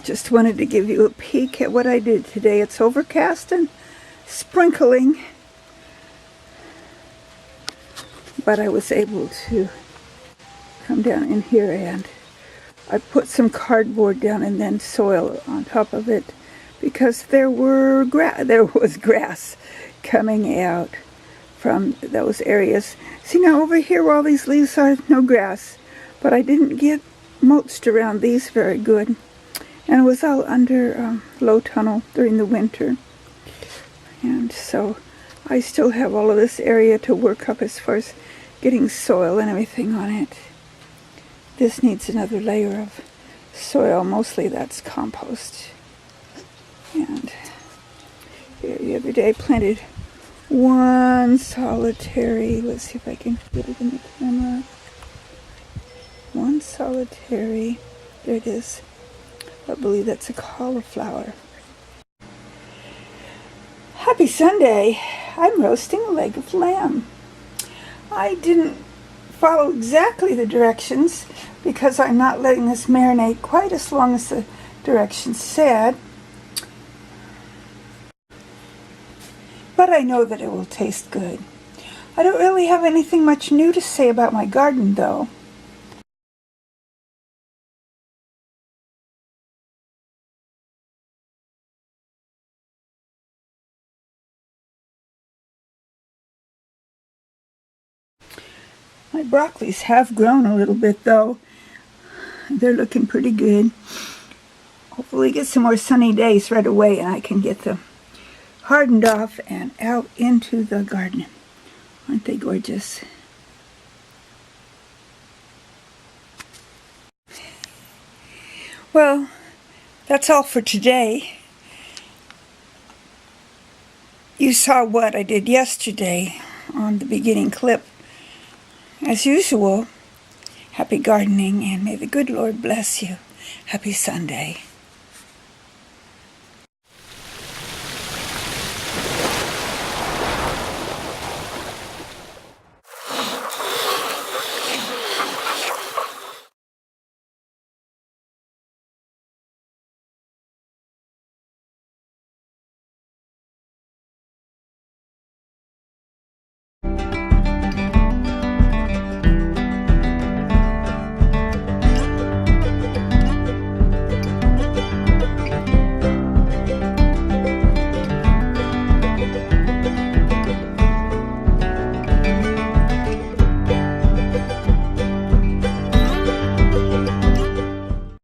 Just wanted to give you a peek at what I did today. It's overcast and sprinkling, but I was able to come down in here and I put some cardboard down and then soil on top of it because there was grass coming out from those areas. See, now over here where all these leaves are, no grass, but I didn't get mulched around these very good, and it was all under low tunnel during the winter, and so I still have all of this area to work up as far as getting soil and everything on it. This needs another layer of soil. Mostly that's compost. And here the other day I planted one solitary, let's see if I can get it in the camera. One solitary, there it is. I believe that's a cauliflower. Happy Sunday. I'm roasting a leg of lamb. I didn't follow exactly the directions because I'm not letting this marinate quite as long as the directions said. But I know that it will taste good. I don't really have anything much new to say about my garden though. My broccolis have grown a little bit though. They're looking pretty good. Hopefully get some more sunny days right away and I can get them hardened off and out into the garden. Aren't they gorgeous? Well, that's all for today. You saw what I did yesterday on the beginning clip. As usual, happy gardening and may the good Lord bless you. Happy Sunday.